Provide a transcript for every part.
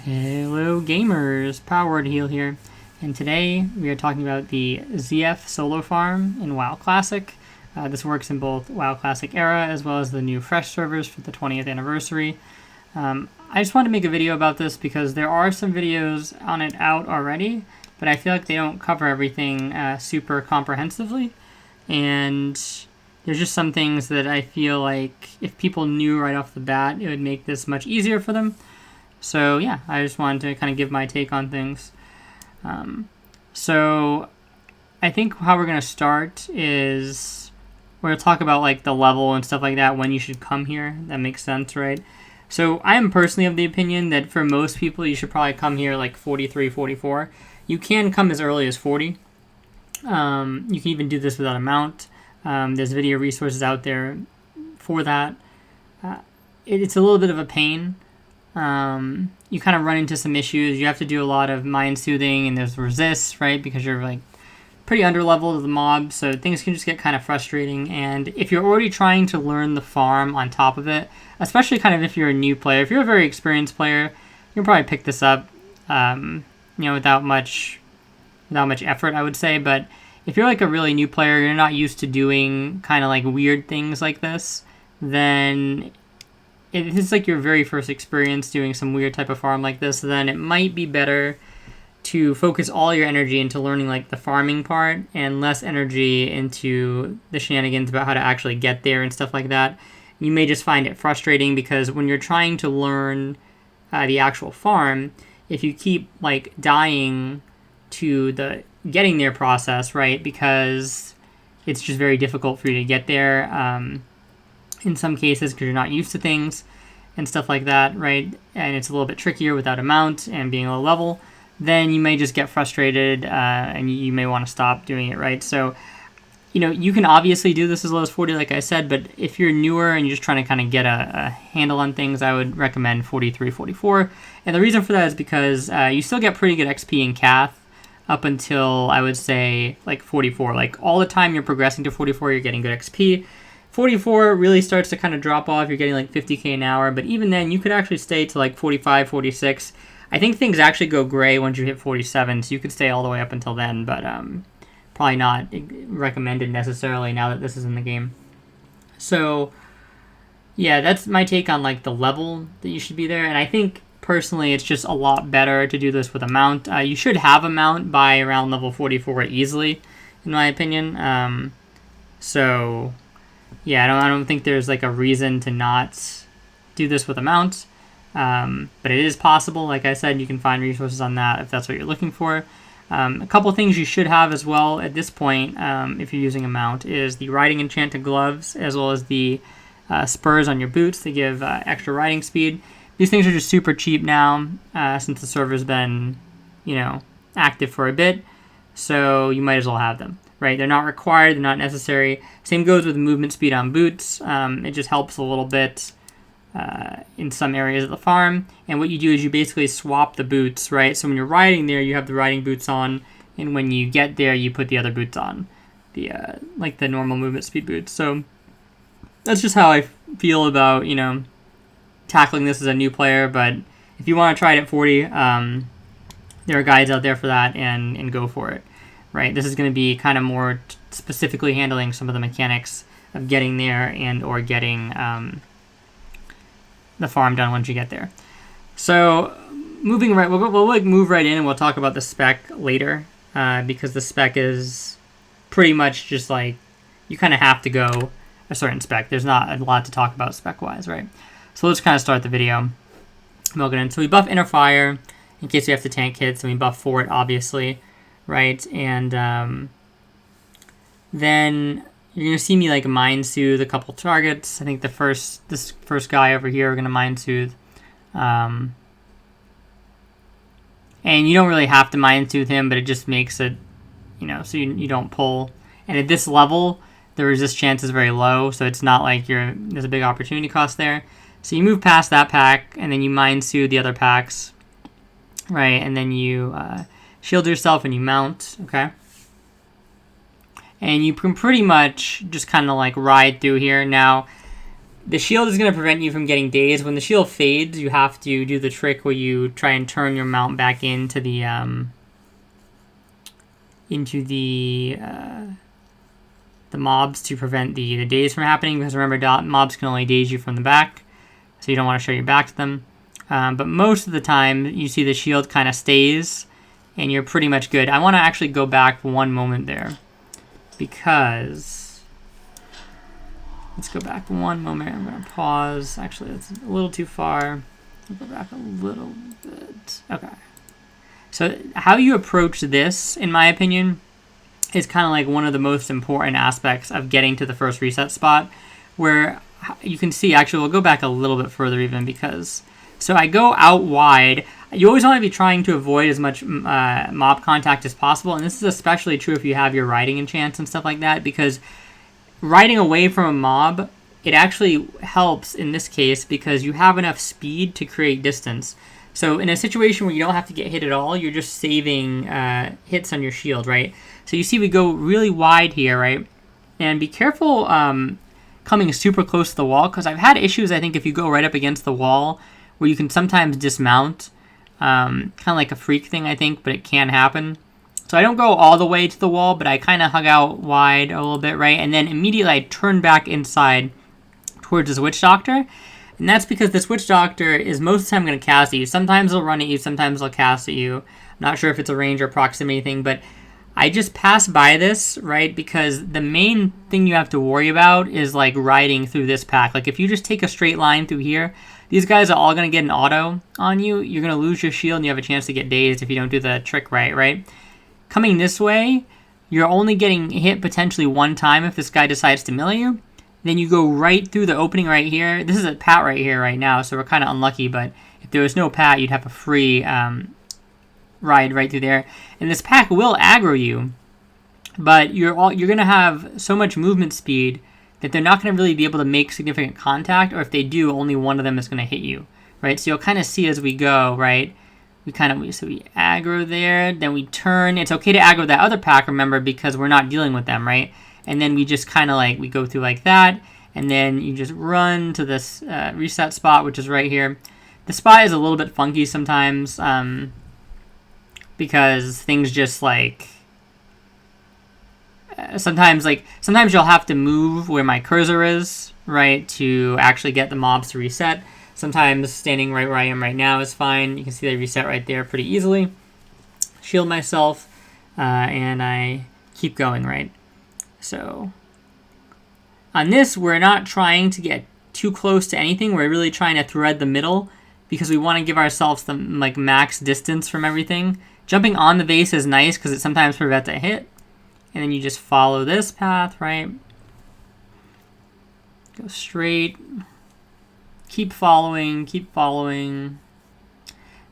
Hello gamers, Powered Heal here, and today we are talking about the ZF solo farm in WoW Classic. This works in both WoW Classic era as well as the new fresh servers for the 20th anniversary. I just wanted to make a video about this because there are some videos on it out already, but I feel like they don't cover everything super comprehensively, and there's just some things that I feel like if people knew right off the bat, it would make this much easier for them. So yeah, I just wanted to kind of give my take on things. So I think how we're going to start is we're going to talk about like the level and stuff like that, when you should come here. That makes sense, right? So I am personally of the opinion that for most people, you should probably come here like 43, 44. You can come as early as 40. You can even do this without a mount. There's video resources out there for that. It's a little bit of a pain. You kind of run into some issues. You have to do a lot of mind soothing, and there's resists, right? Because you're like pretty under leveled to the mob, so things can just get kind of frustrating. And if you're already trying to learn the farm on top of it, especially kind of if you're a new player, if you're a very experienced player, you'll probably pick this up, without much effort, I would say. But if you're like a really new player, you're not used to doing kind of like weird things like this, then it's like your very first experience doing some weird type of farm like this, then it might be better to focus all your energy into learning like the farming part and less energy into the shenanigans about how to actually get there and stuff like that. You may just find it frustrating because when you're trying to learn the actual farm, if you keep like dying to the getting there process, right, because it's just very difficult for you to get there, in some cases, because you're not used to things and stuff like that, right? And it's a little bit trickier without a mount and being low level, then you may just get frustrated and you may want to stop doing it, right? So, you can obviously do this as low as 40, like I said, but if you're newer and you're just trying to kind of get a handle on things, I would recommend 43, 44. And the reason for that is because you still get pretty good XP in Cath up until, I would say, like 44. Like, all the time you're progressing to 44, you're getting good XP. 44 really starts to kind of drop off. You're getting like 50k an hour, but even then you could actually stay to like 45, 46. I think things actually go gray once you hit 47, so you could stay all the way up until then, but probably not recommended necessarily now that this is in the game. So yeah, that's my take on like the level that you should be there, and I think personally it's just a lot better to do this with a mount. You should have a mount by around level 44 easily, in my opinion. So yeah, I don't think there's like a reason to not do this with a mount, but it is possible. Like I said, you can find resources on that if that's what you're looking for. A couple things you should have as well at this point, if you're using a mount, is the riding enchanted gloves, as well as the spurs on your boots to give extra riding speed. These things are just super cheap now, since the server's been, active for a bit, so you might as well have them. Right, they're not required, they're not necessary. Same goes with movement speed on boots. It just helps a little bit in some areas of the farm. And what you do is you basically swap the boots, right? So when you're riding there, you have the riding boots on, and when you get there, you put the other boots on, like the normal movement speed boots. So that's just how I feel about tackling this as a new player. But if you want to try it at 40, there are guides out there for that, and go for it. Right, this is going to be kind of more specifically handling some of the mechanics of getting there and or getting the farm done once you get there. So moving right, we'll like move right in, and we'll talk about the spec later, because the spec is pretty much just like you kind of have to go a certain spec. There's not a lot to talk about spec wise, right? So let's kind of start the video. We'll get in. So we buff Inner Fire in case we have to tank hits, and we buff for it obviously. Right, and then you're gonna see me like mind soothe a couple targets. I think this first guy over here we're gonna mind soothe, and you don't really have to mind soothe him, but it just makes it, so you don't pull. And at this level, the resist chance is very low, so it's not like there's a big opportunity cost there. So you move past that pack, and then you mind soothe the other packs, right, and then you shield yourself and you mount, okay? And you can pretty much just kind of like ride through here. Now, The shield is going to prevent you from getting dazed. When the shield fades, you have to do the trick where you try and turn your mount back into the mobs to prevent the daze from happening. Because remember, mobs can only daze you from the back, so you don't want to show your back to them. But most of the time, you see the shield kind of stays, and you're pretty much good. I want to actually go back one moment there, because... Let's go back one moment. I'm going to pause. Actually, that's a little too far. I'll go back a little bit. Okay. So how you approach this, in my opinion, is kind of like one of the most important aspects of getting to the first reset spot, where you can see, actually, we'll go back a little bit further even, because... So I go out wide. You always want to be trying to avoid as much mob contact as possible, and this is especially true if you have your riding enchants and stuff like that, because... Riding away from a mob, it actually helps in this case because you have enough speed to create distance. So in a situation where you don't have to get hit at all, you're just saving hits on your shield, right? So you see we go really wide here, right? And be careful coming super close to the wall, because I've had issues, I think, if you go right up against the wall, where you can sometimes dismount. Kind of like a freak thing, I think, but it can happen. So I don't go all the way to the wall, but I kind of hug out wide a little bit, right? And then immediately I turn back inside towards this Witch Doctor. And that's because this Witch Doctor is most of the time going to cast at you. Sometimes it'll run at you, sometimes it'll cast at you. I'm not sure if it's a range or proximity thing, but I just pass by this, right? Because the main thing you have to worry about is like riding through this pack. Like if you just take a straight line through here, these guys are all going to get an auto on you. You're going to lose your shield and you have a chance to get dazed if you don't do the trick right, right? Coming this way, you're only getting hit potentially one time if this guy decides to melee you. Then you go right through the opening right here. This is a pat right here right now, so we're kind of unlucky, but if there was no pat, you'd have a free ride right through there. And this pack will aggro you, but you're going to have so much movement speed that they're not going to really be able to make significant contact, or if they do, only one of them is going to hit you, right? So you'll kind of see as we go, right? We aggro there, then we turn. It's okay to aggro that other pack, remember, because we're not dealing with them, right? And then we just kind of like, we go through like that, and then you just run to this reset spot, which is right here. The spot is a little bit funky sometimes, because things just like, sometimes you'll have to move where my cursor is, right, to actually get the mobs to reset. Sometimes standing right where I am right now is fine. You can see they reset right there pretty easily. Shield myself, and I keep going, right? So on this, we're not trying to get too close to anything. We're really trying to thread the middle because we want to give ourselves the like max distance from everything. Jumping on the vase is nice because it sometimes prevents a hit. And then you just follow this path, right? Go straight. Keep following, keep following.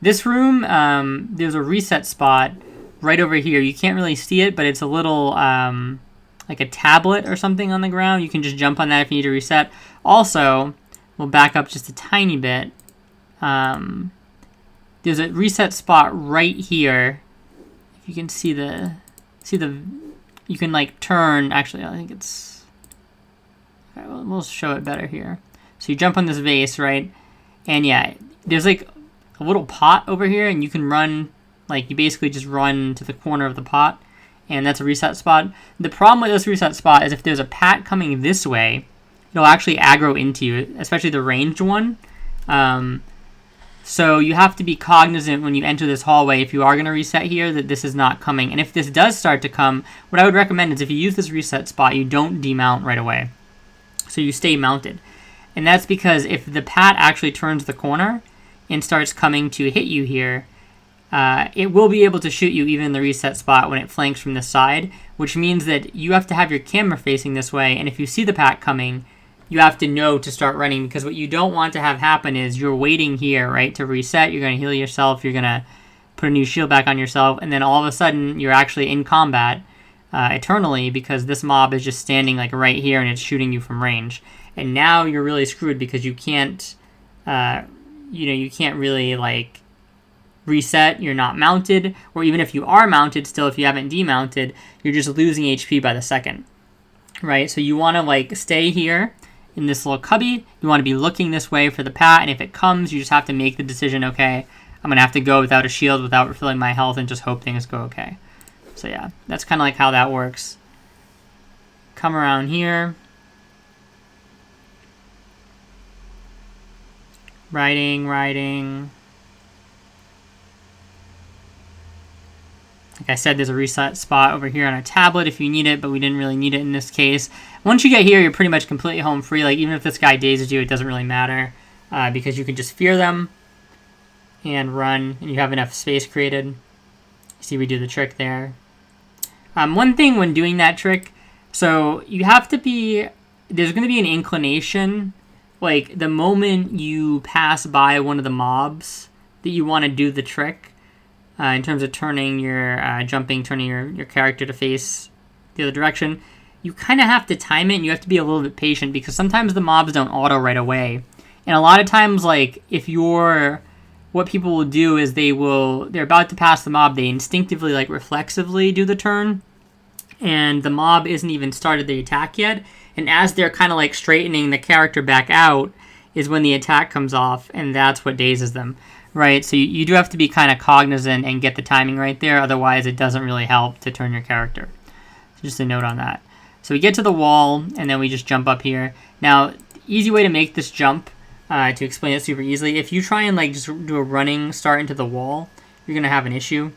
This room, there's a reset spot right over here. You can't really see it, but it's a little, like a tablet or something on the ground. You can just jump on that if you need to reset. Also, we'll back up just a tiny bit. There's a reset spot right here. If you can see you can like turn, actually, I think it's, okay, we'll show it better here. So you jump on this vase, right? And yeah, there's like a little pot over here, and you can run, like you basically just run to the corner of the pot, and that's a reset spot. The problem with this reset spot is if there's a pat coming this way, it'll actually aggro into you, especially the ranged one. So you have to be cognizant when you enter this hallway, if you are going to reset here, that this is not coming. And if this does start to come, what I would recommend is if you use this reset spot, you don't demount right away. So you stay mounted. And that's because if the pat actually turns the corner and starts coming to hit you here, it will be able to shoot you even in the reset spot when it flanks from the side, which means that you have to have your camera facing this way, and if you see the pat coming, you have to know to start running, because what you don't want to have happen is you're waiting here, right, to reset, you're going to heal yourself, you're going to put a new shield back on yourself, and then all of a sudden you're actually in combat eternally because this mob is just standing like right here and it's shooting you from range. And now you're really screwed because you can't, you can't really like reset. You're not mounted, or even if you are mounted, still if you haven't demounted, you're just losing HP by the second, right? So you want to like stay here in this little cubby. You want to be looking this way for the pat, and if it comes, you just have to make the decision, okay, I'm going to have to go without a shield, without refilling my health, and just hope things go okay. So yeah, that's kind of like how that works. Come around here. Riding. Like I said, there's a reset spot over here on our tablet if you need it, but we didn't really need it in this case. Once you get here, you're pretty much completely home free. Like, even if this guy dazes you, it doesn't really matter because you can just fear them and run, and you have enough space created. See, we do the trick there. One thing when doing that trick, so you have to be, there's going to be an inclination, like the moment you pass by one of the mobs that you want to do the trick, in terms of turning your, turning your character to face the other direction, you kind of have to time it, and you have to be a little bit patient, because sometimes the mobs don't auto right away. And a lot of times, like, if you're, what people will do is they're about to pass the mob, they instinctively, like, reflexively do the turn, and the mob isn't even started the attack yet, and as they're kind of, like, straightening the character back out is when the attack comes off, and that's what dazes them. Right, so you do have to be kind of cognizant and get the timing right there, otherwise it doesn't really help to turn your character. So just a note on that. So we get to the wall, and then we just jump up here. Now, easy way to make this jump, to explain it super easily, if you try and like just do a running start into the wall, you're going to have an issue.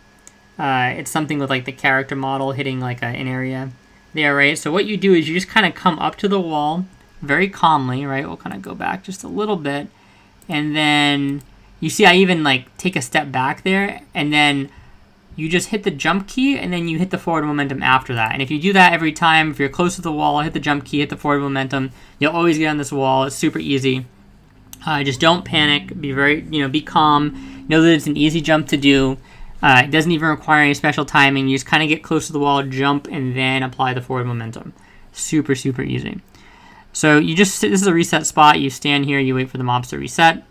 It's something with like the character model hitting like an area there, right? So what you do is you just kind of come up to the wall very calmly, right? We'll kind of go back just a little bit, and then you see I even like take a step back there, and then you just hit the jump key, and then you hit the forward momentum after that. And if you do that every time, if you're close to the wall, hit the jump key, hit the forward momentum, you'll always get on this wall. It's super easy. Just don't panic. Be very, be calm. Know that it's an easy jump to do. It doesn't even require any special timing. You just kind of get close to the wall, jump, and then apply the forward momentum. Super, super easy. So this is a reset spot. You stand here, you wait for the mobs to reset.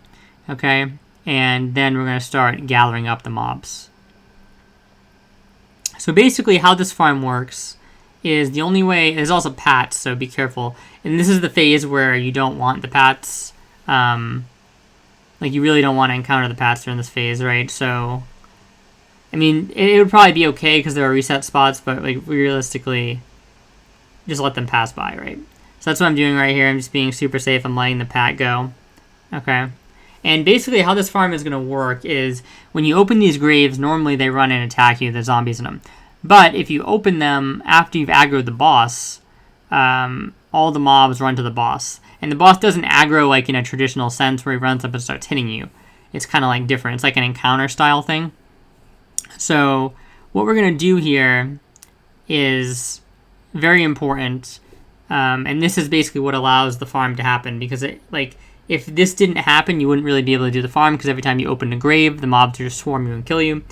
Okay. And then we're going to start gathering up the mobs. So basically how this farm works is the only way, there's also pats, so be careful. And this is the phase where you don't want the pats. Like you really don't want to encounter the pats during this phase, right? So, I mean, it would probably be okay because there are reset spots, but like realistically, just let them pass by, right? So that's what I'm doing right here. I'm just being super safe. I'm letting the pat go. Okay. And basically how this farm is going to work is when you open these graves, normally they run and attack you, the zombies in them. But if you open them after you've aggroed the boss, all the mobs run to the boss. And the boss doesn't aggro like in a traditional sense where he runs up and starts hitting you. It's kind of like different. It's like an encounter style thing. So what we're going to do here is very important. And this is basically what allows the farm to happen, because if this didn't happen, you wouldn't really be able to do the farm, because every time you open a grave, the mobs just swarm you and kill you.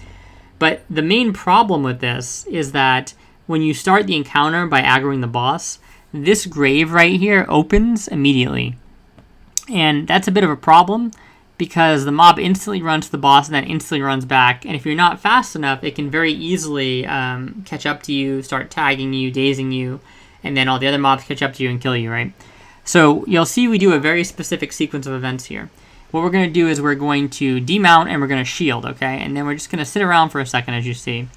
But the main problem with this is that when you start the encounter by aggroing the boss, this grave right here opens immediately. And that's a bit of a problem, because the mob instantly runs to the boss and then instantly runs back. And if you're not fast enough, it can very easily catch up to you, start tagging you, dazing you, and then all the other mobs catch up to you and kill you, right? So you'll see we do a very specific sequence of events here. What we're going to do is we're going to demount and we're going to shield, okay? And then we're just going to sit around for a second, as you see.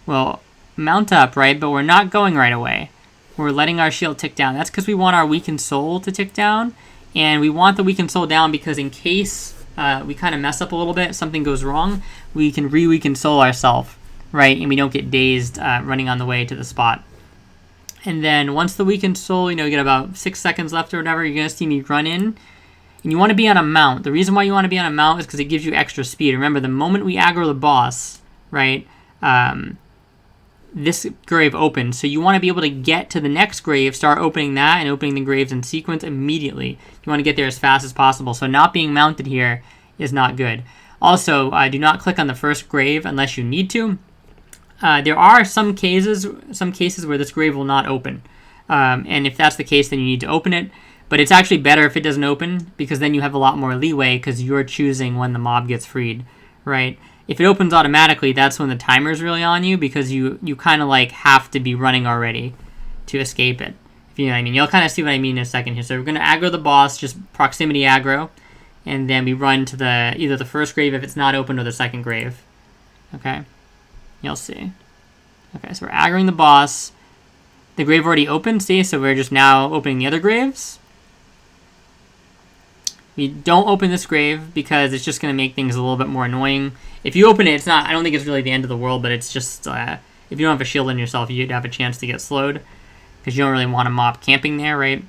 We'll mount up, right? But we're not going right away. We're letting our shield tick down. That's because we want our weakened soul to tick down. And we want the weakened soul down because in case we kind of mess up a little bit, something goes wrong, we can re-weaken soul ourselves, right? And we don't get dazed running on the way to the spot. And then once the weakened soul, you get about 6 seconds left or whatever, you're going to see me run in. And you want to be on a mount. The reason why you want to be on a mount is because it gives you extra speed. Remember, the moment we aggro the boss, right, this grave opens. So you want to be able to get to the next grave, start opening that, and opening the graves in sequence immediately. You want to get there as fast as possible. So not being mounted here is not good. Also, do not click on the first grave unless you need to. There are some cases where this grave will not open. And if that's the case, then you need to open it. But it's actually better if it doesn't open, because then you have a lot more leeway because you're choosing when the mob gets freed, right? If it opens automatically, that's when the timer's really on you, because you kind of like have to be running already to escape it. If you know what I mean. You'll kind of see what I mean in a second here. So we're going to aggro the boss, just proximity aggro. And then we run to the either the first grave if it's not open or the second grave. Okay? You'll see. Okay, so we're aggroing the boss. The grave already opened, see? So we're just now opening the other graves. We don't open this grave because it's just going to make things a little bit more annoying. If you open it, it's not, I don't think it's really the end of the world, but it's just, if you don't have a shield on yourself, you'd have a chance to get slowed because you don't really want a mob camping there, right?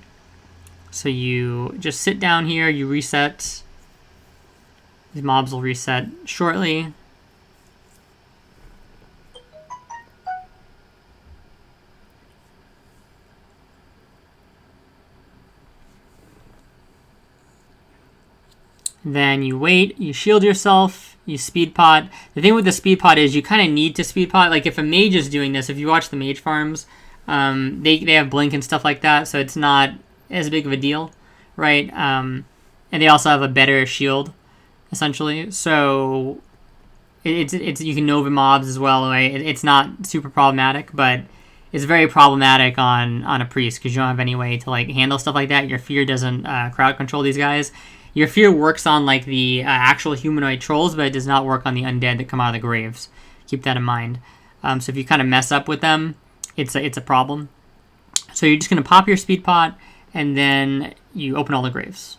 So you just sit down here, you reset. These mobs will reset shortly. Then you wait, you shield yourself, you speed pot. The thing with the speed pot is you kind of need to speed pot. Like if a mage is doing this, if you watch the mage farms, they have blink and stuff like that, so it's not as big of a deal, right? And they also have a better shield, essentially. So it's you can Nova mobs as well, right? It's not super problematic, but it's very problematic on a priest because you don't have any way to like handle stuff like that. Your fear doesn't crowd control these guys. Your fear works on like the actual humanoid trolls, but it does not work on the undead that come out of the graves. Keep that in mind. So if you kind of mess up with them, it's a problem. So you're just going to pop your speed pot, and then you open all the graves.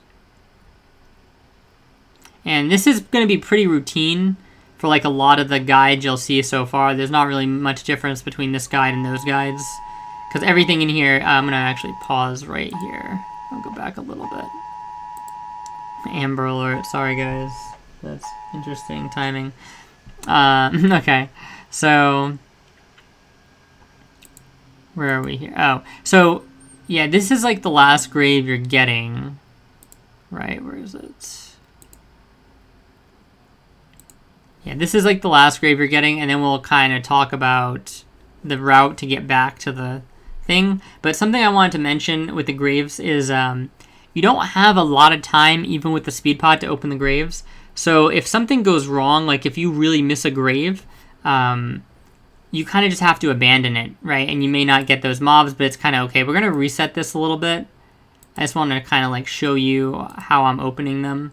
And this is going to be pretty routine for like a lot of the guides you'll see so far. There's not really much difference between this guide and those guides. Because everything in here, I'm going to actually pause right here. I'll go back a little bit. Amber alert. Sorry, guys. That's interesting timing. Okay. So, where are we here? Oh, so, yeah, this is like the last grave you're getting. Right, where is it? Yeah, this is like the last grave you're getting, and then we'll kind of talk about the route to get back to the thing. But something I wanted to mention with the graves is, you don't have a lot of time, even with the speed pot, to open the graves. So if something goes wrong, like if you really miss a grave, you kind of just have to abandon it, right? And you may not get those mobs, but it's kind of okay. We're going to reset this a little bit. I just want to kind of like show you how I'm opening them,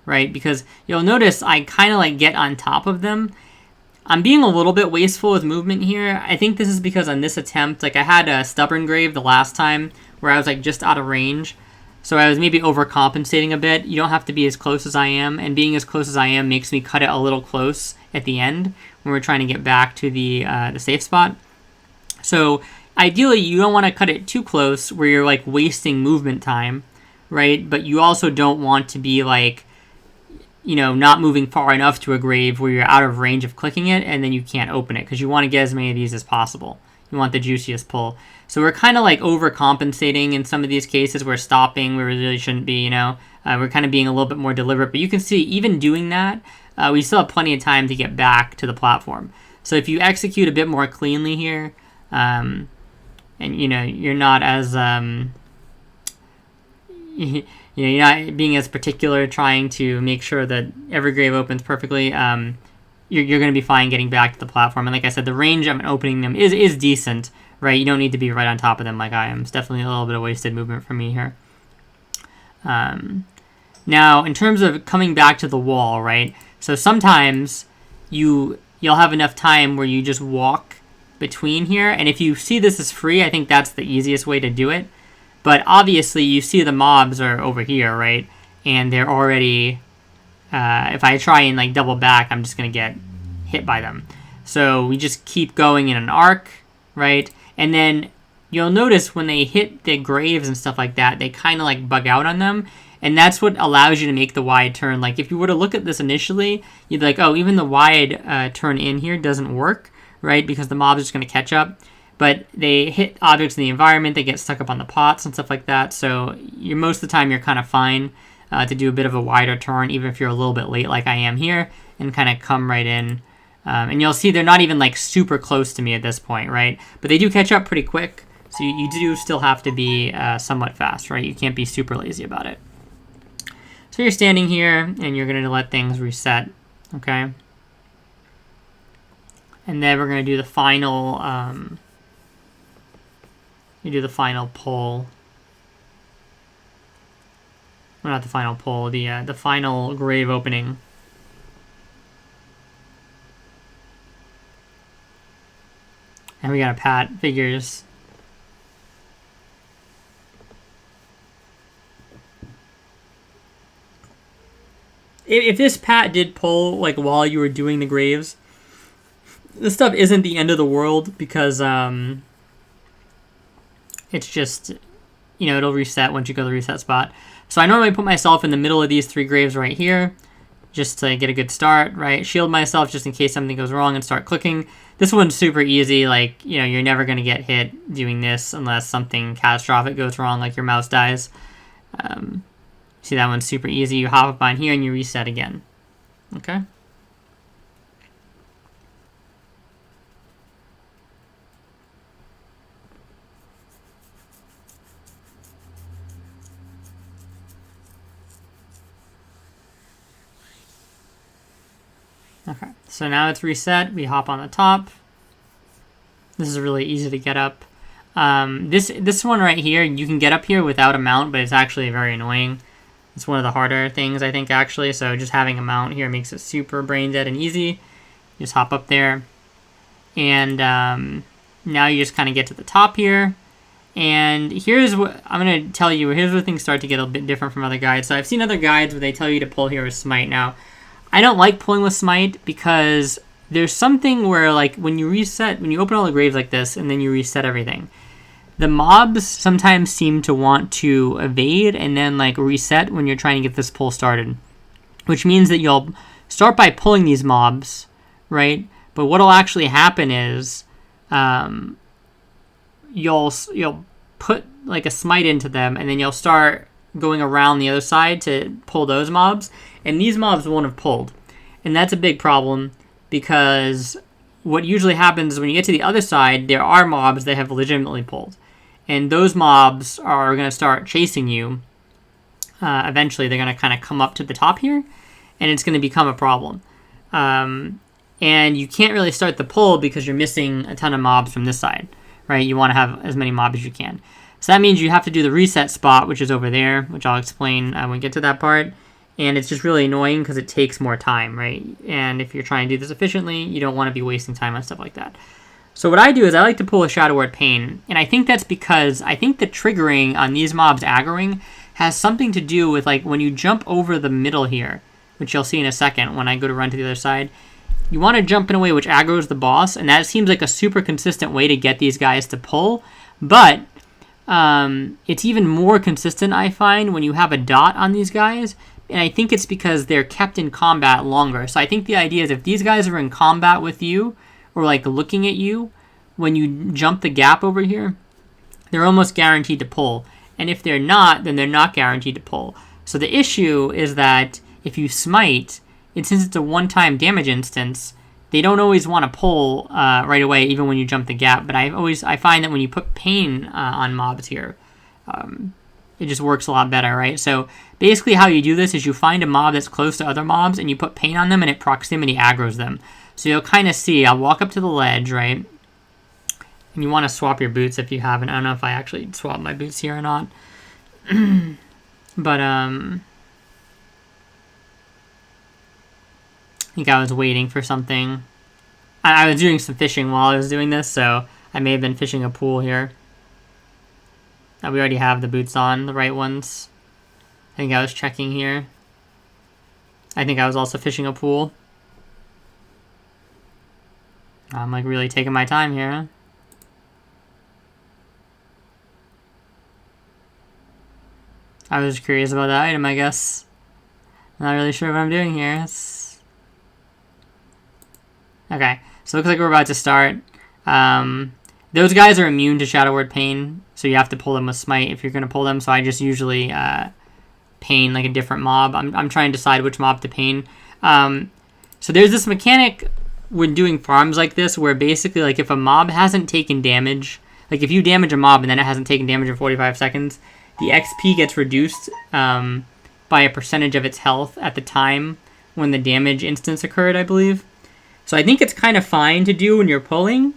right? Because you'll notice I kind of like get on top of them. I'm being a little bit wasteful with movement here. I think this is because on this attempt, like I had a stubborn grave the last time where I was like just out of range. So I was maybe overcompensating a bit. You don't have to be as close as I am, and being as close as I am makes me cut it a little close at the end when we're trying to get back to the safe spot. So ideally, you don't want to cut it too close where you're like wasting movement time, right? But you also don't want to be like, you know, not moving far enough to a grave where you're out of range of clicking it and then you can't open it because you want to get as many of these as possible. You want the juiciest pull. So we're kind of like overcompensating in some of these cases. We're stopping where we really shouldn't be, you know. We're kind of being a little bit more deliberate. But you can see, even doing that, we still have plenty of time to get back to the platform. So if you execute a bit more cleanly here, and, you know, you're not as, you know, you're not being as particular trying to make sure that every grave opens perfectly, you're going to be fine getting back to the platform. And like I said, the range I'm opening them is decent, right? You don't need to be right on top of them like I am. It's definitely a little bit of wasted movement for me here. Now, in terms of coming back to the wall, right? So sometimes you'll have enough time where you just walk between here. And if you see this as free, I think that's the easiest way to do it. But obviously, you see the mobs are over here, right? And they're already... if I try and like double back, I'm just going to get hit by them. So we just keep going in an arc, right? And then you'll notice when they hit the graves and stuff like that, they kind of like bug out on them. And that's what allows you to make the wide turn. Like if you were to look at this initially, you'd be like, oh, even the wide turn in here doesn't work, right? Because the mob's just going to catch up. But they hit objects in the environment, they get stuck up on the pots and stuff like that. So most of the time you're kind of fine to do a bit of a wider turn, even if you're a little bit late like I am here, and kind of come right in. And you'll see they're not even like super close to me at this point, right? But they do catch up pretty quick. So you do still have to be somewhat fast, right? You can't be super lazy about it. So you're standing here, and you're going to let things reset, okay? And then we're going to do the final You do the final pull. Well, not the final pull, the final grave opening. And we got a pat figures. If this pat did pull like while you were doing the graves, this stuff isn't the end of the world because it's just, you know, it'll reset once you go to the reset spot. So I normally put myself in the middle of these 3 graves right here just to get a good start, right? Shield myself just in case something goes wrong and start clicking. This one's super easy. Like, you know, you're never going to get hit doing this unless something catastrophic goes wrong, like your mouse dies. See, that one's super easy. You hop up on here and you reset again. Okay? Okay, so now it's reset. We hop on the top. This is really easy to get up. This one right here, you can get up here without a mount, but it's actually very annoying. It's one of the harder things, I think, actually. So just having a mount here makes it super brain dead and easy. Just hop up there. And now you just kind of get to the top here. And here's what I'm going to tell you. Here's where things start to get a bit different from other guides. So I've seen other guides where they tell you to pull here with Smite. Now, I don't like pulling with Smite because there's something where, like, when you reset, when you open all the graves like this and then you reset everything, the mobs sometimes seem to want to evade and then, like, reset when you're trying to get this pull started, which means that you'll start by pulling these mobs, right? But what'll actually happen is you'll put, like, a Smite into them and then you'll start going around the other side to pull those mobs, and these mobs won't have pulled. And that's a big problem because what usually happens is when you get to the other side, there are mobs that have legitimately pulled. And those mobs are going to start chasing you. Eventually, they're going to kind of come up to the top here, and it's going to become a problem. And you can't really start the pull because you're missing a ton of mobs from this side, right? You want to have as many mobs as you can. So that means you have to do the reset spot, which is over there, which I'll explain when we get to that part. And it's just really annoying because it takes more time, right? And if you're trying to do this efficiently, you don't want to be wasting time on stuff like that. So what I do is I like to pull a Shadow Word Pain. And I think that's because I think the triggering on these mobs aggroing has something to do with, like, when you jump over the middle here, which you'll see in a second when I go to run to the other side, you want to jump in a way which aggroes the boss. And that seems like a super consistent way to get these guys to pull. But it's even more consistent, I find, when you have a dot on these guys. And I think it's because they're kept in combat longer. So I think the idea is if these guys are in combat with you, or like looking at you, when you jump the gap over here, they're almost guaranteed to pull. And if they're not, then they're not guaranteed to pull. So the issue is that if you smite, and since it's a one-time damage instance, they don't always want to pull right away, even when you jump the gap. But I find that when you put pain on mobs here, it just works a lot better, right? So basically how you do this is you find a mob that's close to other mobs and you put pain on them and it proximity aggroes them. So you'll kind of see, I'll walk up to the ledge, right? And you want to swap your boots if you haven't. I don't know if I actually swapped my boots here or not. But I think I was waiting for something. I was doing some fishing while I was doing this, so I may have been fishing a pool here. We already have the boots on, the right ones. I think I was checking here. I think I was also fishing a pool. I'm like really taking my time here, huh? I was curious about that item, I guess. Not really sure what I'm doing here. Okay, so it looks like we're about to start. Those guys are immune to Shadow Word Pain, so you have to pull them with Smite if you're going to pull them. So I just usually pain like a different mob. I'm trying to decide which mob to pain. So there's this mechanic when doing farms like this where basically, like, if a mob hasn't taken damage, like if you damage a mob and then it hasn't taken damage in 45 seconds, the XP gets reduced by a percentage of its health at the time when the damage instance occurred, I believe. So I think it's kind of fine to do when you're pulling,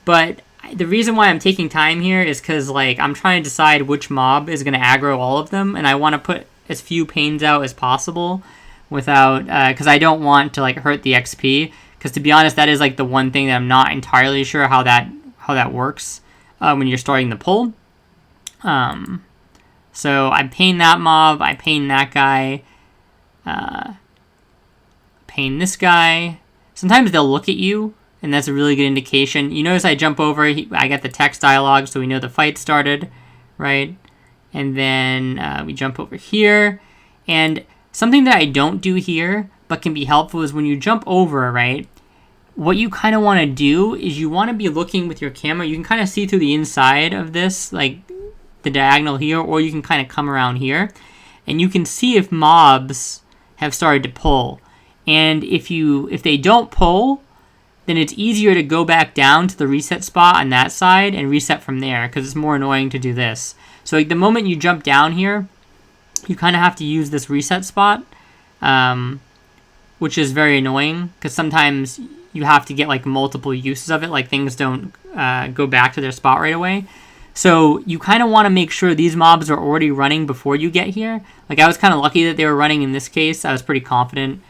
but the reason why I'm taking time here is because, like, I'm trying to decide which mob is going to aggro all of them, and I want to put as few pains out as possible without, because I don't want to, like, hurt the XP, because to be honest, that is, like, the one thing that I'm not entirely sure how that works when you're starting the pull. So I pain that mob, I pain that guy, pain this guy. Sometimes they'll look at you, and that's a really good indication. You notice I jump over, I get the text dialogue, so we know the fight started, right? And then we jump over here. And something that I don't do here, but can be helpful, is when you jump over, right? What you kind of want to do is you want to be looking with your camera. You can kind of see through the inside of this, like the diagonal here, or you can kind of come around here. And you can see if mobs have started to pull. And if they don't pull, then it's easier to go back down to the reset spot on that side and reset from there, because it's more annoying to do this. So like the moment you jump down here, you kind of have to use this reset spot, which is very annoying, because sometimes you have to get like multiple uses of it, like things don't go back to their spot right away. So you kind of want to make sure these mobs are already running before you get here. Like I was kind of lucky that they were running in this case. I was pretty confident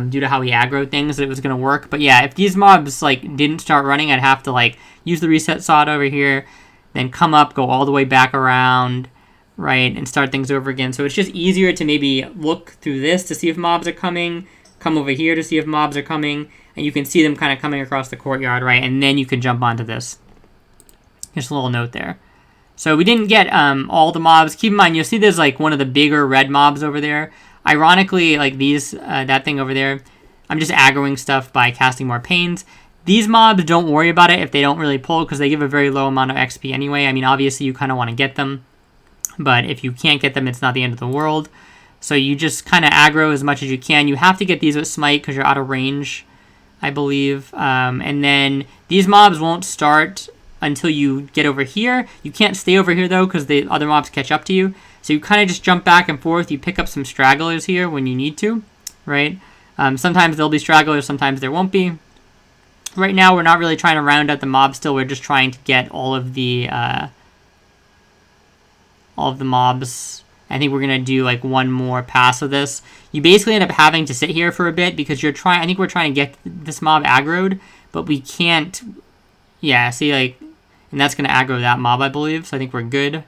due to how he aggroed things that it was going to work. But yeah, if these mobs like didn't start running, I'd have to like use the reset slot over here, then come up, go all the way back around, right, and start things over again. So it's just easier to maybe look through this to see if mobs are coming, come over here to see if mobs are coming, and you can see them kind of coming across the courtyard, right, and then you can jump onto this. Just a little note there. So we didn't get all the mobs. Keep in mind, you'll see there's like one of the bigger red mobs over there. Ironically, like these, that thing over there, I'm just aggroing stuff by casting more pains. These mobs, don't worry about it if they don't really pull, because they give a very low amount of XP anyway. I mean, obviously you kind of want to get them, but if you can't get them, it's not the end of the world. So you just kind of aggro as much as you can. You have to get these with Smite because you're out of range, I believe. And then these mobs won't start until you get over here. You can't stay over here, though, because the other mobs catch up to you. So you kind of just jump back and forth. You pick up some stragglers here when you need to, right? Sometimes there'll be stragglers, sometimes there won't be. Right now, we're not really trying to round out the mobs still. We're just trying to get all of the mobs. I think we're going to do like one more pass of this. You basically end up having to sit here for a bit because you're trying, I think we're trying to get this mob aggroed, but we can't. Yeah, see, like, and that's going to aggro that mob, I believe. So I think we're good.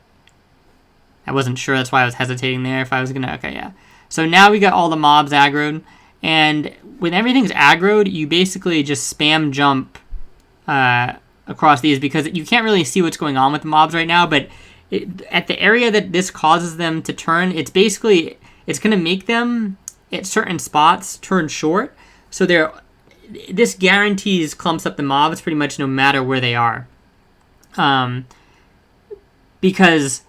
I wasn't sure, that's why I was hesitating there if I was going to, okay, yeah. So now we got all the mobs aggroed, and when everything's aggroed, you basically just spam jump across these, because you can't really see what's going on with the mobs right now, but at the area that this causes them to turn, it's basically, it's going to make them, at certain spots, turn short, so this guarantees clumps up the mobs pretty much no matter where they are. Because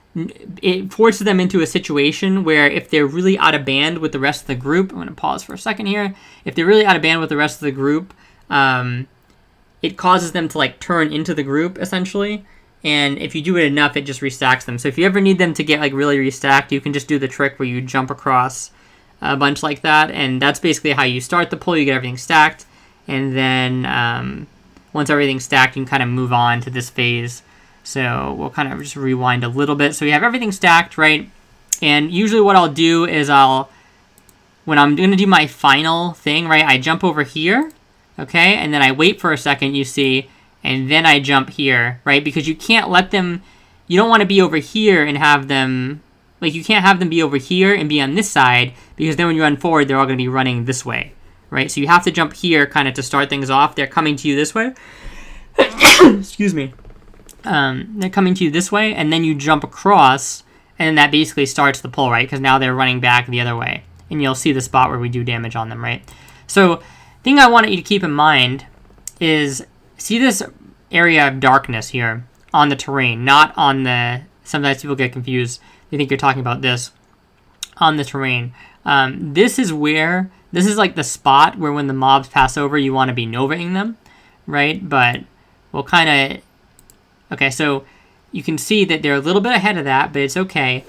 it forces them into a situation where if they're really out of band with the rest of the group, I'm going to pause for a second here. If they're really out of band with the rest of the group, it causes them to like turn into the group essentially. And if you do it enough, it just restacks them. So if you ever need them to get like really restacked, you can just do the trick where you jump across a bunch like that. And that's basically how you start the pull. You get everything stacked. And then once everything's stacked, you can kind of move on to this phase. So we'll kind of just rewind a little bit. So we have everything stacked, right? And usually what I'll do is when I'm going to do my final thing, right, I jump over here, okay? And then I wait for a second, you see, and then I jump here, right? Because you can't let them, you don't want to be over here and have them, like you can't have them be over here and be on this side, because then when you run forward, they're all going to be running this way, right? So you have to jump here kind of to start things off. They're coming to you this way. Excuse me. They're coming to you this way, and then you jump across, and that basically starts the pull, right? Because now they're running back the other way, and you'll see the spot where we do damage on them, right? So, thing I want you to keep in mind is, see this area of darkness here on the terrain, not on the, sometimes people get confused, they think you're talking about this, on the terrain. This is like the spot where when the mobs pass over, you want to be Novaing them, right? But we'll kind of, okay, so you can see that they're a little bit ahead of that, but it's okay.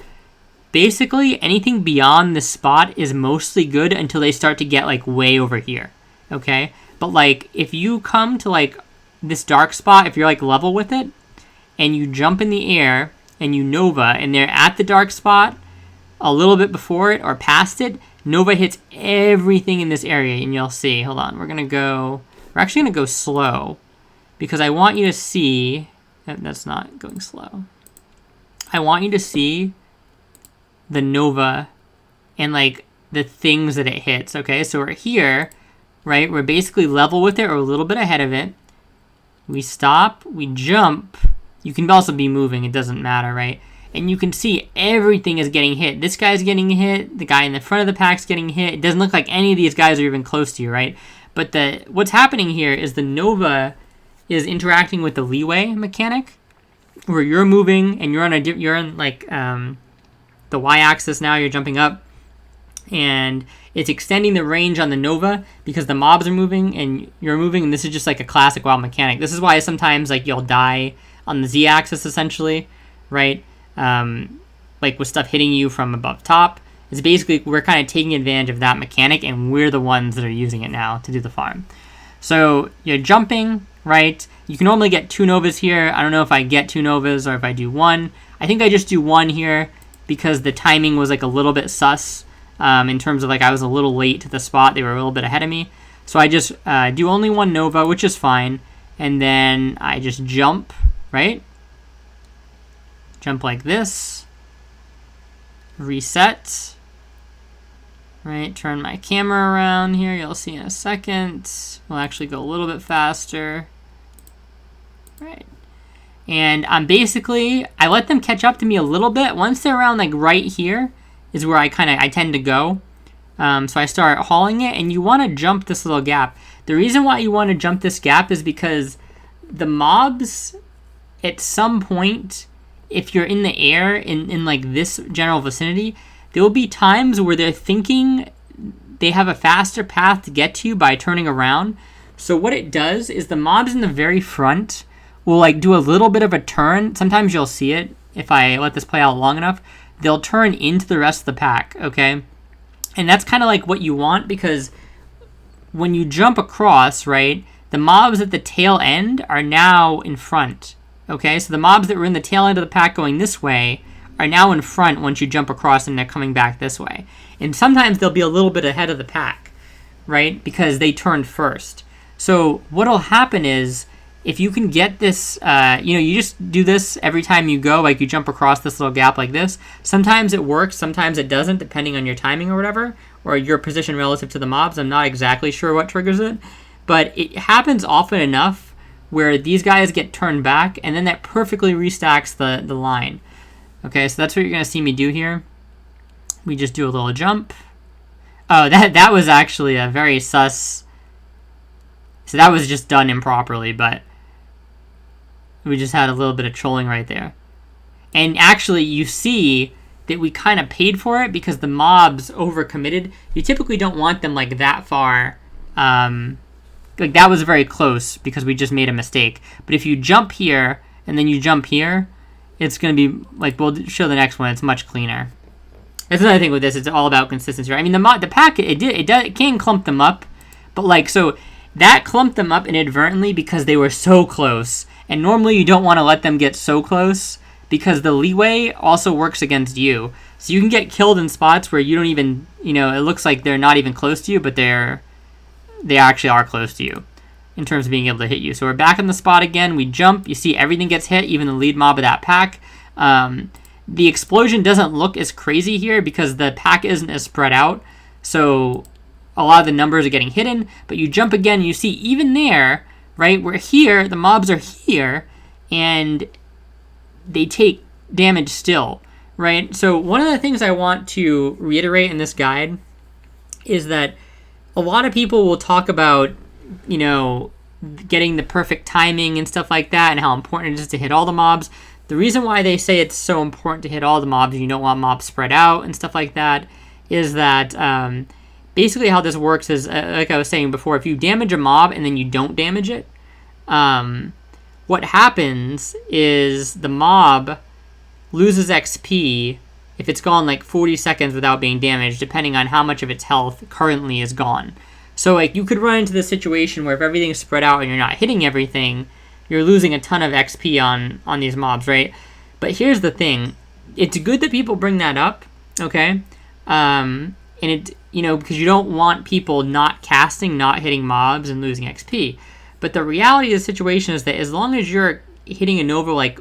Basically, anything beyond this spot is mostly good until they start to get, like, way over here, okay? But, like, if you come to, like, this dark spot, if you're like level with it, and you jump in the air and you Nova, and they're at the dark spot a little bit before it or past it, Nova hits everything in this area, and you'll see. Hold on, we're actually gonna go slow because I want you to see. That's not going slow. I want you to see the Nova and like the things that it hits. Okay, so we're here, right? We're basically level with it or a little bit ahead of it. We stop, we jump. You can also be moving, it doesn't matter, right? And you can see everything is getting hit. This guy's getting hit, the guy in the front of the pack's getting hit. It doesn't look like any of these guys are even close to you, right? But what's happening here is the Nova is interacting with the leeway mechanic, where you're moving and you're on like the y-axis now, you're jumping up, and it's extending the range on the Nova because the mobs are moving and you're moving, and this is just like a classic WoW mechanic. This is why sometimes like you'll die on the z-axis essentially, right? Like with stuff hitting you from above top. It's basically we're kind of taking advantage of that mechanic, and we're the ones that are using it now to do the farm. So you're jumping, right? You can normally get 2 Novas here. I don't know if I get 2 Novas or if I do 1. I think I just do 1 here because the timing was like a little bit sus in terms of like I was a little late to the spot. They were a little bit ahead of me. So I just do only 1 Nova, which is fine. And then I just jump, right? Jump like this. Reset. Right, turn my camera around here. You'll see in a second. We'll actually go a little bit faster. Right. And I'm basically, I let them catch up to me a little bit. Once they're around like right here is where I tend to go. So I start hauling it, and you want to jump this little gap. The reason why you want to jump this gap is because the mobs at some point, if you're in the air in like this general vicinity, there will be times where they're thinking they have a faster path to get to you by turning around. So what it does is the mobs in the very front will like do a little bit of a turn. Sometimes you'll see it if I let this play out long enough. They'll turn into the rest of the pack, okay? And that's kind of like what you want, because when you jump across, right, the mobs at the tail end are now in front, okay? So the mobs that were in the tail end of the pack going this way are now in front once you jump across and they're coming back this way. And sometimes they'll be a little bit ahead of the pack, right? Because they turned first. So what'll happen is, if you can get this, you just do this every time you go, like you jump across this little gap like this. Sometimes it works, sometimes it doesn't, depending on your timing or whatever, or your position relative to the mobs. I'm not exactly sure what triggers it, but it happens often enough where these guys get turned back, and then that perfectly restacks the line. Okay, so that's what you're going to see me do here. We just do a little jump. Oh, that was actually a very sus. So that was just done improperly, but we just had a little bit of trolling right there. And actually, you see that we kind of paid for it because the mobs overcommitted. You typically don't want them like that far. Like that was very close because we just made a mistake. But if you jump here and then you jump here, it's going to be, like, we'll show the next one. It's much cleaner. That's another thing with this. It's all about consistency. Right? I mean, the pack, it can clump them up. But, like, so that clumped them up inadvertently because they were so close. And normally you don't want to let them get so close because the leeway also works against you. So you can get killed in spots where you don't even, it looks like they're not even close to you, but they actually are close to you in terms of being able to hit you. So we're back in the spot again. We jump. You see everything gets hit, even the lead mob of that pack. The explosion doesn't look as crazy here because the pack isn't as spread out. So a lot of the numbers are getting hidden. But you jump again, and you see even there, right, we're here, the mobs are here, and they take damage still, right? So one of the things I want to reiterate in this guide is that a lot of people will talk about, getting the perfect timing and stuff like that and how important it is to hit all the mobs. The reason why they say it's so important to hit all the mobs and you don't want mobs spread out and stuff like that is that basically how this works is, like I was saying before, if you damage a mob and then you don't damage it, what happens is the mob loses XP if it's gone like 40 seconds without being damaged, depending on how much of its health currently is gone. So like you could run into the situation where if everything's spread out and you're not hitting everything, you're losing a ton of XP on these mobs, right? But here's the thing. It's good that people bring that up, okay? And it, because you don't want people not casting, not hitting mobs and losing XP. But the reality of the situation is that as long as you're hitting a Nova like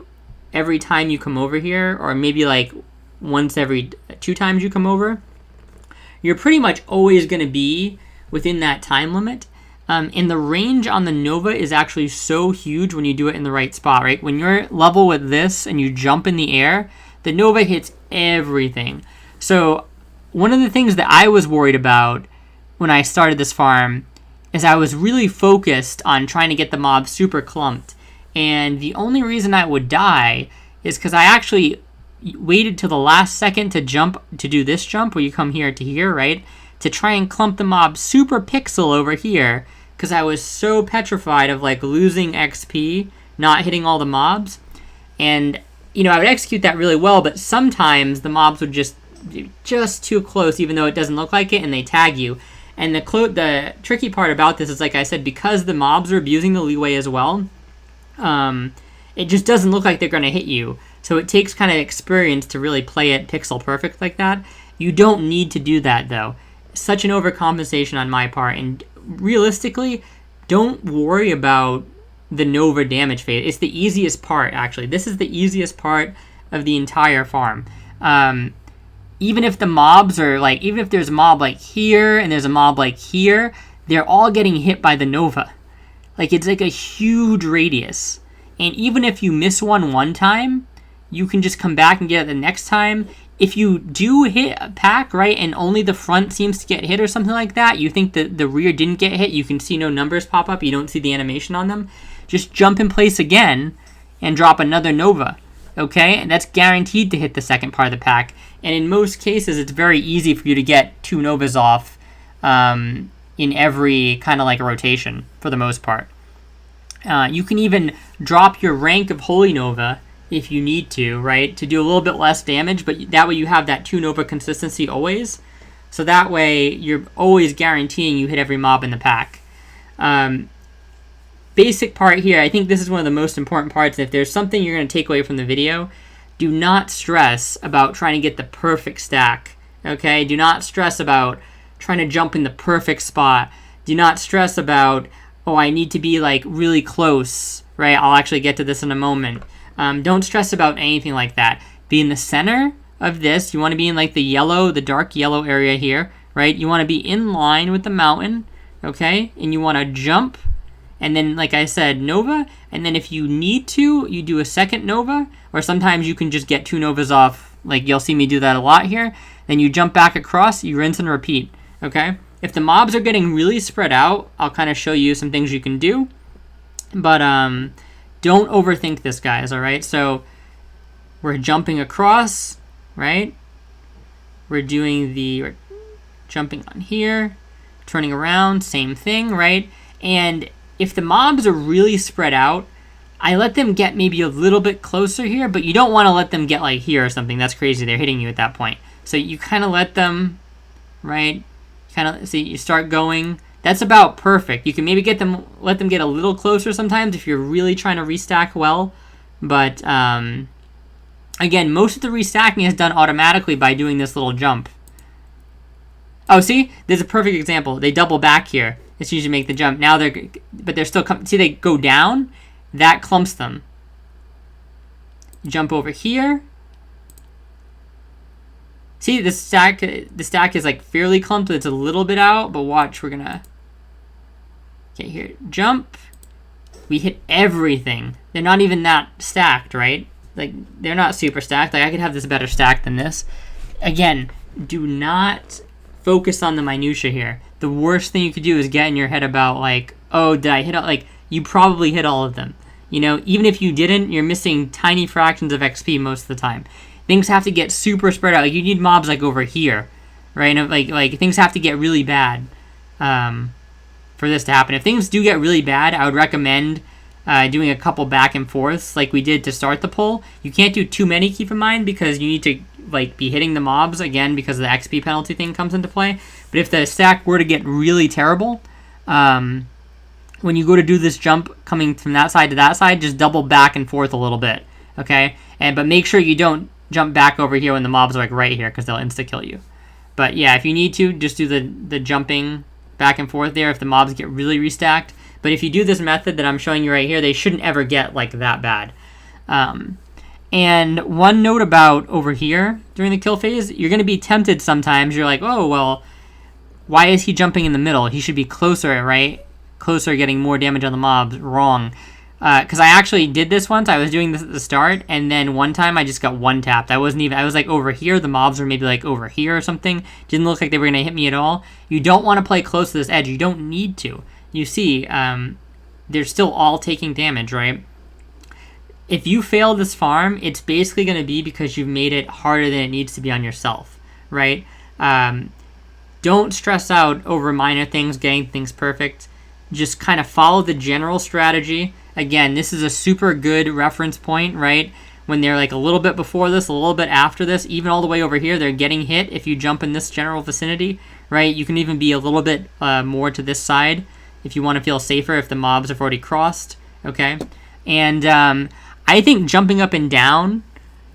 every time you come over here, or maybe like once every 2 times you come over, you're pretty much always going to be within that time limit. And the range on the Nova is actually so huge when you do it in the right spot, right? When you're level with this and you jump in the air, the Nova hits everything. So one of the things that I was worried about when I started this farm is I was really focused on trying to get the mob super clumped. And the only reason I would die is because I actually waited till the last second to jump, to do this jump where you come here to here, right? To try and clump the mob super pixel over here, because I was so petrified of like losing XP, not hitting all the mobs. And, I would execute that really well, but sometimes the mobs would just too close, even though it doesn't look like it, and they tag you. And the tricky part about this is, like I said, because the mobs are abusing the leeway as well, it just doesn't look like they're going to hit you. So it takes kind of experience to really play it pixel perfect like that. You don't need to do that, though. Such an overcompensation on my part, and realistically, don't worry about the Nova damage phase. It's the easiest part, actually. This is the easiest part of the entire farm. Even if the mobs are like, even if there's a mob like here and there's a mob like here, they're all getting hit by the Nova. Like, it's like a huge radius. And even if you miss one time, you can just come back and get it the next time. If you do hit a pack, right, and only the front seems to get hit or something like that, you think that the rear didn't get hit, you can see no numbers pop up, you don't see the animation on them, just jump in place again and drop another Nova, okay? And that's guaranteed to hit the second part of the pack. And in most cases, it's very easy for you to get 2 Novas off in every kind of like rotation, for the most part. You can even drop your rank of Holy Nova if you need to, right, to do a little bit less damage, but that way you have that 2 Nova consistency always. So that way you're always guaranteeing you hit every mob in the pack. Basic part here, I think this is one of the most important parts. If there's something you're going to take away from the video, do not stress about trying to get the perfect stack, okay? Do not stress about trying to jump in the perfect spot. Do not stress about, oh, I need to be like really close, right? I'll actually get to this in a moment. Don't stress about anything like that. Be in the center of this. You want to be in like the dark yellow area here, right? You want to be in line with the mountain, okay? And you want to jump, and then, like I said, Nova, and then if you need to, you do a second Nova, or sometimes you can just get 2 Novas off. Like, you'll see me do that a lot here. Then you jump back across, you rinse and repeat, okay? If the mobs are getting really spread out, I'll kind of show you some things you can do. But, don't overthink this, guys, all right? So we're jumping across, right? We're jumping on here, turning around, same thing, right? And if the mobs are really spread out, I let them get maybe a little bit closer here, but you don't want to let them get like here or something. That's crazy. They're hitting you at that point. So you kind of let them, right? Kind of see, you start going. That's about perfect. You can maybe let them get a little closer sometimes if you're really trying to restack well. But again, most of the restacking is done automatically by doing this little jump. Oh, see? There's a perfect example. They double back here. It's usually make the jump. Now they're still see, they go down. That clumps them. Jump over here. See, the stack is like fairly clumped. It's a little bit out, but watch, we're gonna. Okay, here, jump. We hit everything. They're not even that stacked, right? Like, they're not super stacked. Like, I could have this better stacked than this. Again, do not focus on the minutia here. The worst thing you could do is get in your head about, like, oh, did I hit all, like, you probably hit all of them. Even if you didn't, you're missing tiny fractions of XP most of the time. Things have to get super spread out. Like, you need mobs, like, over here, right? And, like things have to get really bad for this to happen. If things do get really bad, I would recommend doing a couple back and forths like we did to start the pull. You can't do too many, keep in mind, because you need to like be hitting the mobs again because the XP penalty thing comes into play. But if the stack were to get really terrible, when you go to do this jump coming from that side to that side, just double back and forth a little bit, okay? But make sure you don't jump back over here when the mobs are like right here, because they'll insta-kill you. But yeah, if you need to, just do the jumping back and forth there if the mobs get really restacked. But if you do this method that I'm showing you right here, they shouldn't ever get like that bad. And one note about over here during the kill phase, you're going to be tempted sometimes. You're like, oh, well, why is he jumping in the middle? He should be closer, right? Closer, getting more damage on the mobs. Wrong. Because I actually did this once. I was doing this at the start, and then one time I just got one tapped. I was like over here. The mobs were maybe like over here or something. Didn't look like they were going to hit me at all. You don't want to play close to this edge. You don't need to. You see, they're still all taking damage, right? If you fail this farm, it's basically going to be because you've made it harder than it needs to be on yourself, right? Don't stress out over minor things, getting things perfect. Just kind of follow the general strategy. Again, this is a super good reference point, right? When they're like a little bit before this, a little bit after this, even all the way over here, they're getting hit if you jump in this general vicinity, right? You can even be a little bit more to this side if you want to feel safer if the mobs have already crossed, okay? And I think jumping up and down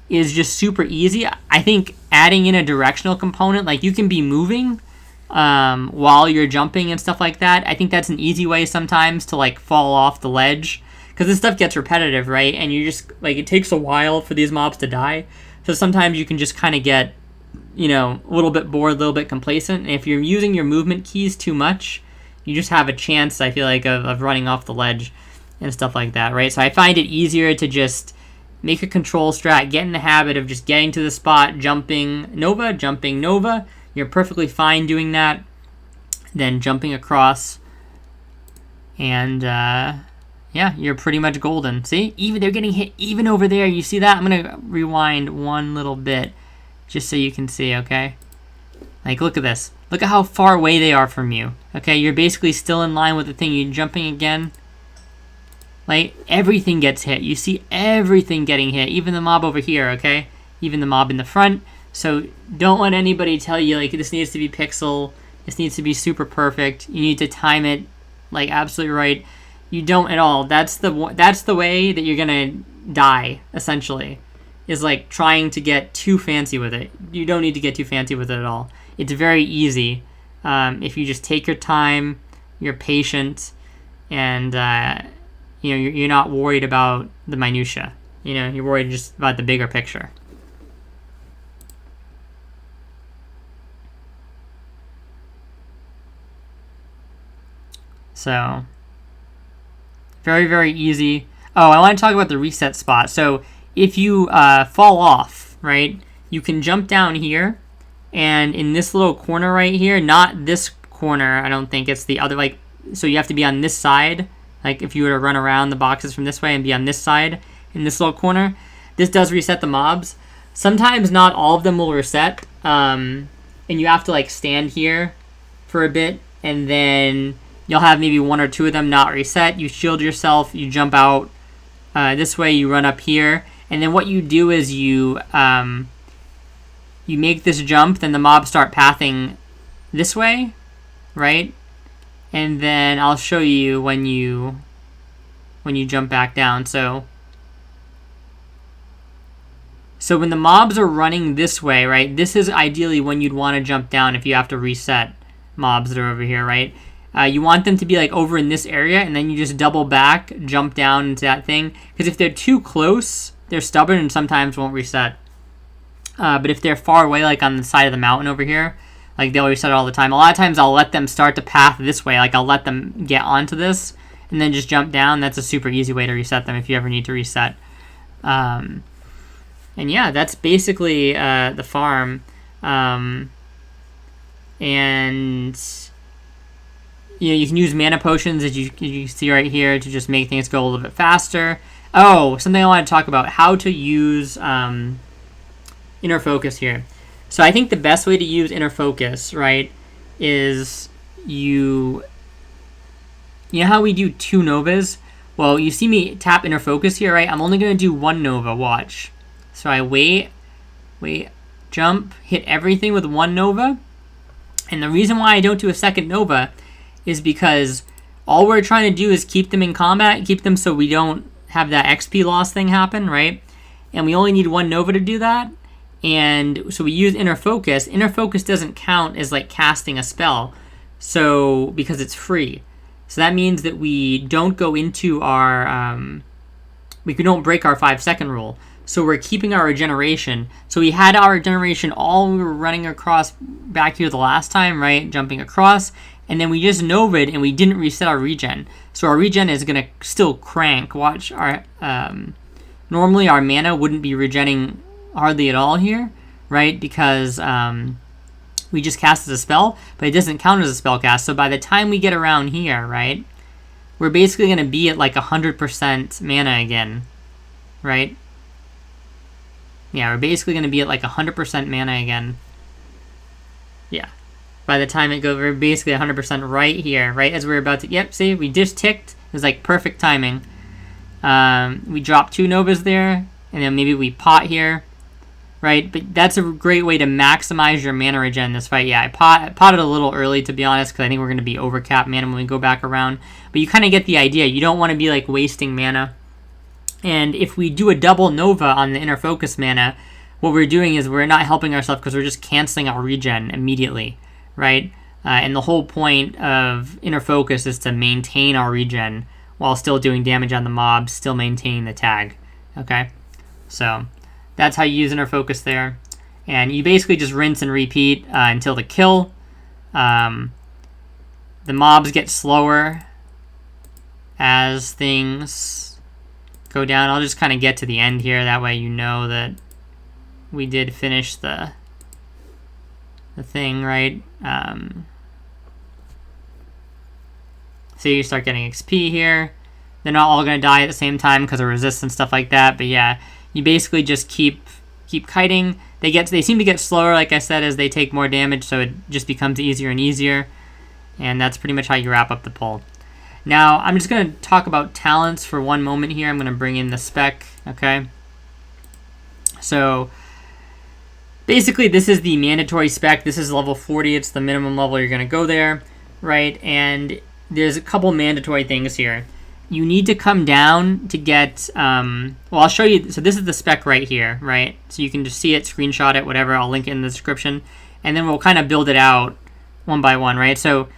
is just super easy. I think adding in a directional component, like you can be moving while you're jumping and stuff like that. I think that's an easy way sometimes to like fall off the ledge, because this stuff gets repetitive, right? And you just like, it takes a while for these mobs to die. So sometimes you can just kind of get, you know, a little bit bored, a little bit complacent. And if you're using your movement keys too much, you just have a chance, I feel like, of running off the ledge and stuff like that, right? So I find it easier to just make a control strat, get in the habit of just getting to the spot, jumping Nova. You're perfectly fine doing that. Then jumping across. And, yeah, you're pretty much golden. See? Even they're getting hit even over there. You see that? I'm going to rewind one little bit just so you can see, okay? Like, look at this. Look at how far away they are from you. Okay, you're basically still in line with the thing. You're jumping again. Like, everything gets hit. You see everything getting hit. Even the mob over here, okay? Even the mob in the front. So don't let anybody tell you, like, this needs to be pixel. This needs to be super perfect. You need to time it, like, absolutely right. You don't at all. That's the way that you're going to die, essentially. Is, like, trying to get too fancy with it. You don't need to get too fancy with it at all. It's very easy if you just take your time, you're patient, and you know, you're not worried about the minutia. You know, you're worried just about the bigger picture. So, very, very easy. Oh, I want to talk about the reset spot. So, if you fall off, right, you can jump down here, and in this little corner right here, not this corner, I don't think, it's the other, like, so you have to be on this side. Like, if you were to run around the boxes from this way and be on this side, in this little corner, this does reset the mobs. Sometimes not all of them will reset, and you have to, like, stand here for a bit, and then you'll have maybe one or two of them not reset. You shield yourself, you jump out this way, you run up here, and then what you do is you make this jump, then the mobs start pathing this way, right? And then I'll show you when you jump back down. So when the mobs are running this way, right, this is ideally when you'd want to jump down if you have to reset mobs that are over here, right? You want them to be like over in this area, and then you just double back, jump down into that thing. Because if they're too close, they're stubborn and sometimes won't reset. But if they're far away, like on the side of the mountain over here, like they'll reset all the time. A lot of times I'll let them start to path this way. Like I'll let them get onto this and then just jump down. That's a super easy way to reset them if you ever need to reset. And yeah, that's basically the farm. And you know, you can use mana potions, as you see right here, to just make things go a little bit faster. Oh, something I want to talk about, how to use inner focus here. So I think the best way to use inner focus, right, is you know how we do 2 novas? Well, you see me tap inner focus here, right? I'm only going to do 1 nova, watch. So I wait, jump, hit everything with 1 Nova. And the reason why I don't do a second Nova is because all we're trying to do is keep them in combat, keep them so we don't have that XP loss thing happen, right? And we only need 1 Nova to do that. And so we use Inner Focus. Inner Focus doesn't count as like casting a spell, so because it's free. So that means that we don't go into our, we don't break our 5-second rule. So we're keeping our regeneration. So we had our regeneration all we were running across back here the last time, right? Jumping across. And then we just Novad and we didn't reset our regen. So our regen is going to still crank. Watch our, normally our mana wouldn't be regenning hardly at all here, right? Because we just cast as a spell, but it doesn't count as a spell cast. So by the time we get around here, right, we're basically going to be at like 100% mana again, right? Yeah, we're basically going to be at like 100% mana again. Yeah. By the time it goes, we're basically 100% right here, right as we're about to... Yep, see, we just ticked. It was like perfect timing. We dropped 2 Novas there, and then maybe we pot here, right? But that's a great way to maximize your mana regen in this fight. Yeah, I potted a little early, to be honest, because I think we're going to be overcapped mana when we go back around. But you kind of get the idea. You don't want to be like wasting mana. And if we do a double Nova on the Inner Focus mana, what we're doing is we're not helping ourselves because we're just canceling our regen immediately, right? And the whole point of Inner Focus is to maintain our regen while still doing damage on the mobs, still maintaining the tag, okay? So that's how you use Inner Focus there. And you basically just rinse and repeat until the kill. The mobs get slower as things go down. I'll just kind of get to the end here. That way you know that we did finish the thing, right? So you start getting XP here. They're not all going to die at the same time because of resistance, stuff like that. But yeah, you basically just keep kiting. They seem to get slower, like I said, as they take more damage. So it just becomes easier and easier. And that's pretty much how you wrap up the pull. Now, I'm just going to talk about talents for one moment here. I'm going to bring in the spec, okay? So, basically, this is the mandatory spec. This is level 40. It's the minimum level you're going to go there, right? And there's a couple mandatory things here. You need to come down to get, well, I'll show you. So this is the spec right here, right? So you can just see it, screenshot it, whatever. I'll link it in the description. And then we'll kind of build it out one by one, right? So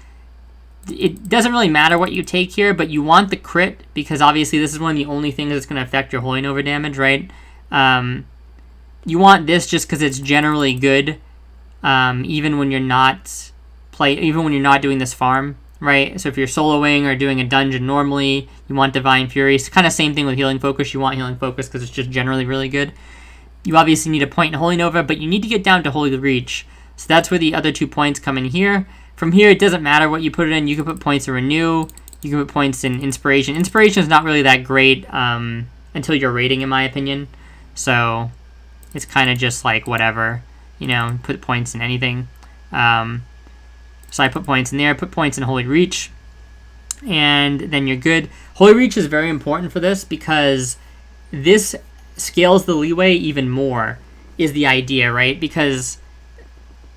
it doesn't really matter what you take here, but you want the crit because obviously this is one of the only things that's going to affect your Holy Nova damage, right? You want this just because it's generally good, even when you're not doing this farm, right? So if you're soloing or doing a dungeon normally, you want Divine Fury. It's kind of same thing with Healing Focus. You want Healing Focus because it's just generally really good. You obviously need a point in Holy Nova, but you need to get down to Holy Reach. So that's where the other 2 points come in here. From here, it doesn't matter what you put it in. You can put points in Renew. You can put points in Inspiration. Inspiration is not really that great until you're rating, in my opinion. So it's kind of just like whatever, you know, put points in anything. So I put points in there, put points in Holy Reach, and then you're good. Holy Reach is very important for this because this scales the leeway even more, is the idea, right? Because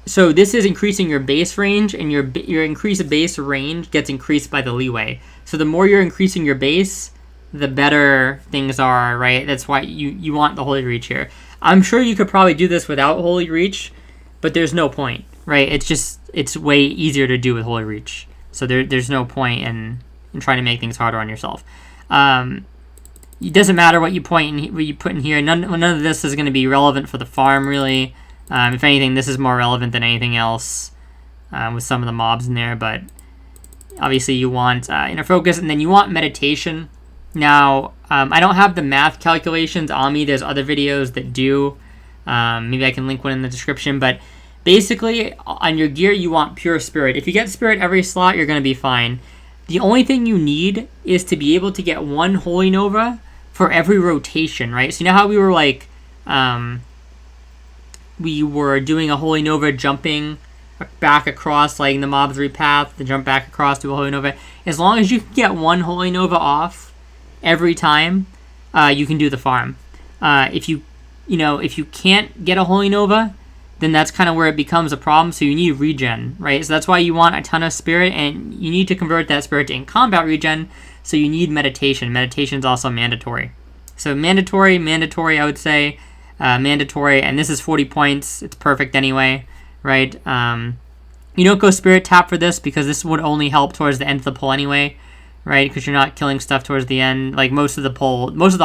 so this is increasing your base range, and your increased base range gets increased by the leeway. So the more you're increasing your base, the better things are, right? That's why you want the Holy Reach here. I'm sure you could probably do this without Holy Reach, but there's no point, right? It's way easier to do with Holy Reach. So there's no point in trying to make things harder on yourself. It doesn't matter what you put in here. None of this is going to be relevant for the farm, really. If anything, this is more relevant than anything else with some of the mobs in there. But obviously you want Inner Focus, and then you want Meditation. Now, I don't have the math calculations on me. There's other videos that do. Maybe I can link one in the description. But basically, on your gear, you want Pure Spirit. If you get Spirit every slot, you're going to be fine. The only thing you need is to be able to get 1 Holy Nova for every rotation, right? So you know how we were like... we were doing a Holy Nova jumping back across, like the mobs repath, to jump back across to a Holy Nova. As long as you can get 1 Holy Nova off every time, you can do the farm. If you can't get a Holy Nova, then that's kind of where it becomes a problem. So you need regen, right? So that's why you want a ton of spirit, and you need to convert that spirit to in-combat regen, so you need meditation. Meditation is also mandatory. So mandatory, I would say, mandatory, and this is 40 points. It's perfect anyway, right? You don't go spirit tap for this because this would only help towards the end of the pull anyway, right? Because you're not killing stuff towards the end. Like most of the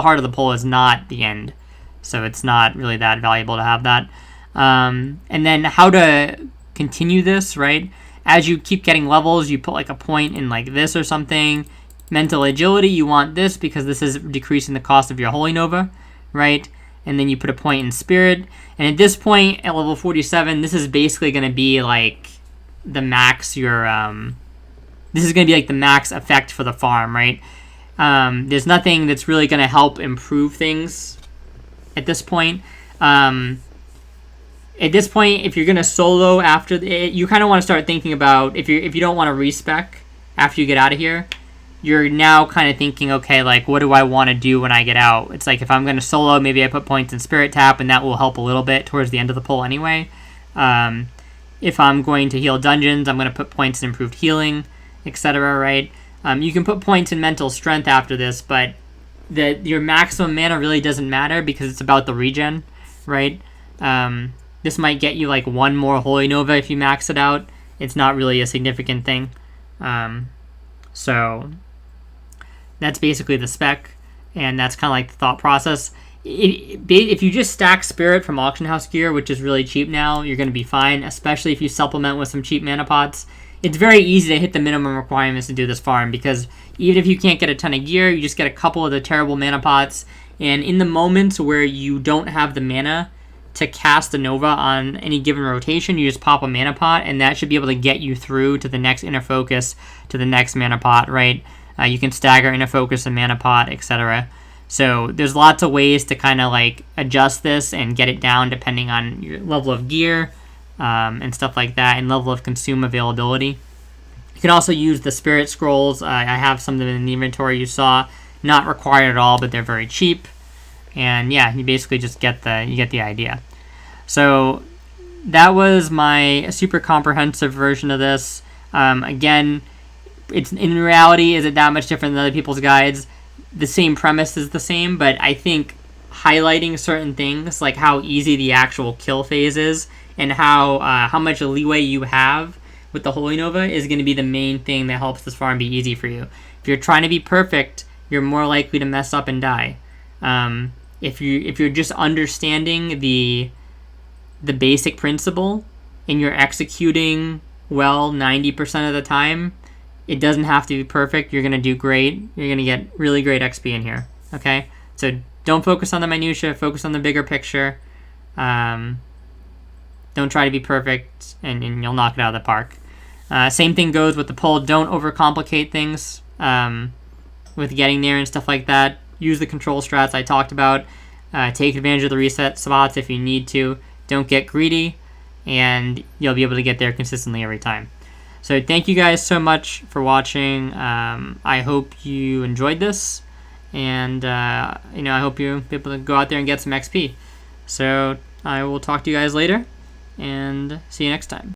heart of the pull is not the end, so it's not really that valuable to have that. And then how to continue this, right? As you keep getting levels, you put like a point in like this or something. Mental agility, you want this because this is decreasing the cost of your Holy Nova, right? And then you put a point in spirit. And at this point, at level 47, this is basically going to be like the max this is going to be like the max effect for the farm, right? There's nothing that's really going to help improve things at this point. At this point, if you're going to solo after you kind of want to start thinking about if you don't want to respec after you get out of here, you're now kind of thinking, okay, like what do I want to do when I get out? It's like if I'm going to solo, maybe I put points in spirit tap, and that will help a little bit towards the end of the pull anyway. If I'm going to heal dungeons, I'm going to put points in improved healing, etc., right? You can put points in mental strength after this, but your maximum mana really doesn't matter because it's about the regen, right? This might get you like one more Holy Nova if you max it out. It's not really a significant thing. So that's basically the spec, and that's kind of like the thought process. If you just stack spirit from auction house gear, which is really cheap now, you're going to be fine, especially if you supplement with some cheap mana pots. It's very easy to hit the minimum requirements to do this farm, because even if you can't get a ton of gear, you just get a couple of the terrible mana pots, and in the moments where you don't have the mana to cast a Nova on any given rotation, you just pop a mana pot, and that should be able to get you through to the next inner focus, to the next mana pot, right? You can stagger inner focus and mana pot, etc. So there's lots of ways to kind of like adjust this and get it down depending on your level of gear and stuff like that, and level of consume availability. You can also use the spirit scrolls. I have some of them in the inventory you saw. Not required at all, but they're very cheap. And yeah, you basically just get the idea. So that was my super comprehensive version of this. Again, it's in reality, is it that much different than other people's guides? The same premise is the same, but I think highlighting certain things, like how easy the actual kill phase is, and how much leeway you have with the Holy Nova is going to be the main thing that helps this farm be easy for you. If you're trying to be perfect, you're more likely to mess up and die. If you're just understanding the basic principle and you're executing well 90% of the time, it doesn't have to be perfect. You're going to do great. You're going to get really great XP in here. Okay? So don't focus on the minutia. Focus on the bigger picture. Don't try to be perfect, and you'll knock it out of the park. Same thing goes with the pull. Don't overcomplicate things with getting there and stuff like that. Use the control strats I talked about. Take advantage of the reset spots if you need to. Don't get greedy, and you'll be able to get there consistently every time. So thank you guys so much for watching. I hope you enjoyed this, and I hope you'll be able to go out there and get some XP. So I will talk to you guys later, and see you next time.